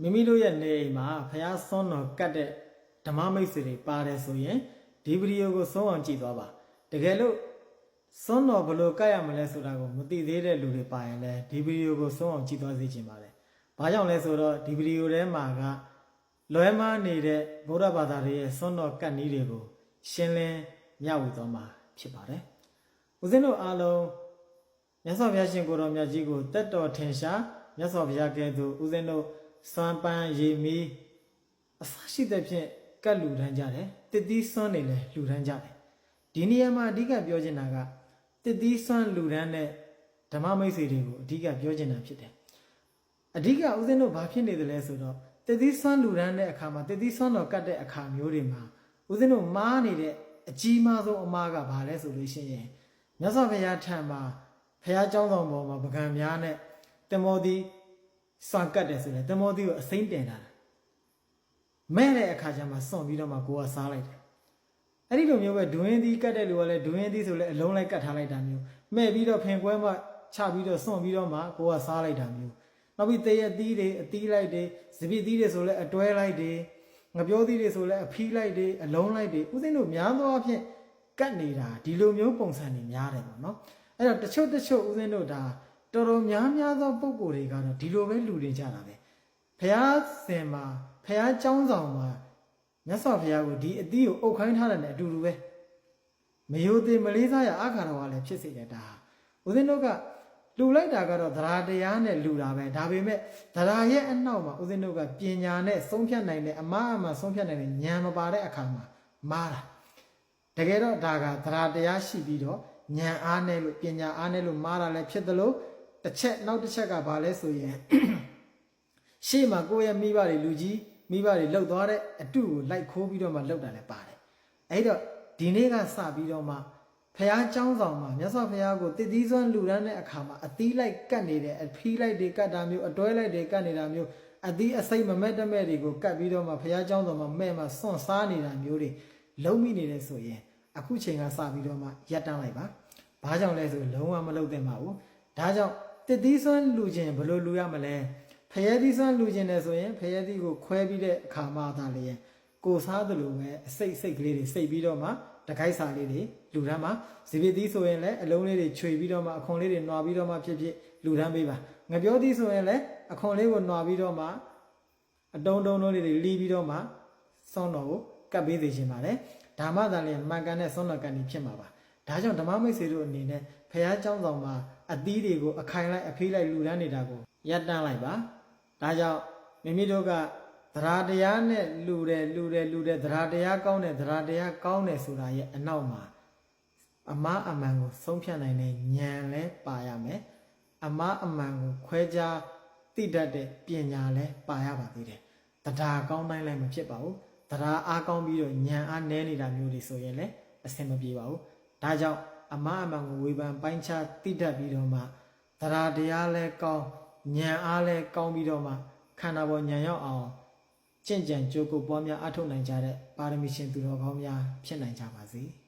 မိမိတို့ရဲ့နေအိမ်မှာဖျားစွန်းတော်ကတ်တဲ့ဓမ္မမိတ်ဆွေတွေပါတယ်ဆိုရင်ဒီဗီဒီယိုကိုဆုံးအောင်ကြည့်သွားပါတကယ်လို့စွန်းတော်ဘယ်လိုကတ်ရမလဲဆိုတာကိုမသိသေးတဲ့လူတွေပါရင်လည်းဒီဗီဒီယိုကိုဆုံးအောင်ကြည့်သွားစေချင်ပါတယ်ဘာကြောင့်လဲဆိုတော့ဒီဗီဒီယိုထဲမှာကလွဲမှားနေတဲ့ဗုဒ္ဓဘာသာတွေရဲ့စွန်းတော်ကတ်နည်းတွေကိုရှင်းလင်းမျှဝေသွားမှာဖြစ်ပါတယ်ဦးဇင်းတို့အားလုံးမြတ်စွာဘုရားရှင်ကိုယ်တော်မြတ်ကြီးကိုတက်တော်ထင်ရှားမြတ်စွာဘုရားကဲ့သို့ဦးဇင်းတို့စွမ်းပန်းရေမီးအစရှိတဲ့ဖြင့်ကတ်လူထမ်းကြတယ်တစ်သီးစွမ်းနေလဲလူထမ်းကြတယ်ဒီနေရာမှာအဓိကပြောချင်တာကတစ်သီးစွမ်းလူထမ်းတဲ့ဓမ္မမိတ်ဆွေတွေကိုအဓိကပြောချင်တာဖြစ်တယ်အဓိကဦးဇင်းတို့ဘာဖြစ်နေသလဲဆိုတော့တစ်သီးစွမ်းလူထမ်းတဲ့အခါမှာတစ်သီးစွမ်းတော်ကတ်တဲ့အခါမျိုးတွေမှာဦးဇင်းတို့မားနေတဲ့အကြီးမားဆုံးအမားကဘာလဲဆိုလို့ရှိရင်မြတ်စွာဘုရားထံမှာဘုရားကျောင်းဆောင်ပေါ်မှာပကံများနဲ့တမောသီစွန့်ကတ်တယ်ဆိုရင်တမောသီကိုအစိမ့်တင်တာမဲ့တဲ့အခါကျမှစွန့်ပြီးတော့မှကိုယ်ကစားလိုက်တယ်အဲ့ဒီလိုမျိုးပဲဒွင်းသီးကတ်တဲ့လူကလည်းဒွင်းသီးဆိုလည်းအလုံးလိုက်ကတ်ထားလိုက်တာမျိုးမဲ့ပြီးတော့ဖင်ကွဲမှချပြီးတော့စွန့်ပြီးတော့မှကိုယ်ကစားလိုက်တာမျိုးနောက်ပြီးတရက်သီးတွေအသီးလိုက်တွေစပစ်သီးတွေဆိုလည်းအတွဲလိုက်တွေငပြောသီးတွေဆိုလည်းအဖီးလိုက်တွေအလုံးလိုက်တွေဥစဉ်တို့များသောအားဖြင့်ကတ်နေတာဒီလိုမျိုးပုံစံတွေများတယ်ပေါ့နော်အဲ့တော့တချို့ဥစဉ်တို့ဒါတော်တော်များသောပုံကိုယ်တွေကတော့ဒီလိုပဲလူတွေကြတာပဲဖះစင်မှာဖះเจ้าဆောင်မှာမြတ်စွာဘုရားကိုဒီအသီးကိုအုပ်ခိုင်းထားတယ်နဲ့အတူတူပဲမယိုသေးမလေးစားရအခါတော်ကလည်းဖြစ်စေတယ်ဒါဥစဉ်တို့ကလူလိုက်တာကတော့သရာတရားနဲ့လူတာပဲဒါပေမဲ့သရာရဲ့အနောက်မှာဥစဉ်တို့ကပညာနဲ့ဆုံးဖြတ်နိုင်တဲ့အမှားအမှန်ဆုံးဖြတ်နိုင်တဲ့ဉာဏ်မပါတဲ့အခါမှာမားတာတကယ်တော့ဒါကသရာတရားရှိပြီးတော့ဉာဏ်အားနဲ့လို့ပညာအားနဲ့လို့မားတာလည်းဖြစ်သလိုတစ်ချက်နောက်တစ်ချက်ကဘာလဲဆိုရင်ရှေ့မှာကိုယ့်ရဲ့မိဘတွေလူကြီးမိဘတွေလှုပ်သွားတဲ့အတုကိုလိုက်ခိုးပြီးတော့မှလှုပ်တာလည်းပါတယ်အဲ့တော့ဒီနေ့ကစပြီးတော့မှဖះเจ้าဆောင်မှာမြတ်စွာဘုရားကိုတည်တည်စွမ်းလူရမ်းတဲ့အခါမှာအသီးလိုက်ကတ်နေတယ်အဖီးလိုက်တွေကတ်တာမျိုးအတွဲလိုက်တွေကတ်နေတာမျိုးအသီးအစိမ့်မမဲ့တမဲ့တွေကိုကတ်ပြီးတော့မှဖះเจ้าဆောင်မှာမဲ့မှာစွန့်စားနေတာမျိုးတွေလုံးမိနေတယ်ဆိုရင်အခုချိန်ကစပြီးတော့မှရပ်တန်းလိုက်ပါဘာကြောင့်လဲဆိုလုံးဝမလုပ်သင့်ပါဘူးဒါကြောင့်တည်တည်စွမ်းလူချင်းဘယ်လိုလူရမလဲဖယသီးစွမ်းလူချင်းတယ်ဆိုရင်ဖယသီးကိုခွဲပြီးတဲ့အခါမှသာလေကိုစားသလိုပဲအစိတ်ကလေးတွေစိတ်ပြီးတော့မှတခိုက်စာလေးတွေလူတန်းမှာဇီပသီးဆိုရင်လည်းအလုံးလေးတွေခြွေပြီးတော့မှအခွန်လေးတွေနှွာပြီးတော့မှဖြစ်လူတန်းပေးပါငပြောသီးဆိုရင်လည်းအခွန်လေးကိုနှွာပြီးတော့မှအတုံးလေးတွေလီးပြီးတော့မှစောင်းတော်ကိုကပ်ပေးစေချင်ပါတယ်ဒါမှသာလေမှန်ကန်တဲ့စောင်းတော်ကန်ကြီးဖြစ်မှာပါဒါကြောင့်ဓမ္မမိတ်ဆွေတို့အနေနဲ့ဖះเจ้าဆောင်မှာအသီးတွေကိုအခိုင်လိုက်အဖေးလိုက်လူတန်းနေတာကိုရပ်တန်းလိုက်ပါဒါကြောင့်မိမိတို့ကသရာတရားနဲ့လူတယ်သရာတရားကောင်းတယ်ဆိုတာရဲ့အနောက်မှာအမှားအမှန်ကိုဆုံးဖြတ်နိုင်တဲ့ဉာဏ်လည်းပါရမယ်အမှားအမှန်ကိုခွဲခြားသိတတ်တဲ့ပညာလည်းပါရပါသေးတယ်တရားကောင်းတိုင်းလည်းမဖြစ်ပါဘူးတရားအားကောင်းပြီးတော့ဉာဏ်အားနည်းနေတာမျိုးတွေဆိုရင်လည်းအဆင်မပြေပါဘူးဒါကြောင့်အမှားအမှန်ကိုဝေဖန်ပိုင်းခြားသိတတ်ပြီးတော့မှတရားတရားလည်းကောင်းဉာဏ်အားလည်းကောင်းပြီးတော့မှခန္ဓာပေါ်ဉာဏ်ရောက်အောင်ကျင့်ကြံကြိုးကိုပွားများအထောက်နိုင်ကြတဲ့ပါရမီရှင်သူတော်ကောင်းများဖြစ်နိုင်ကြပါစေ။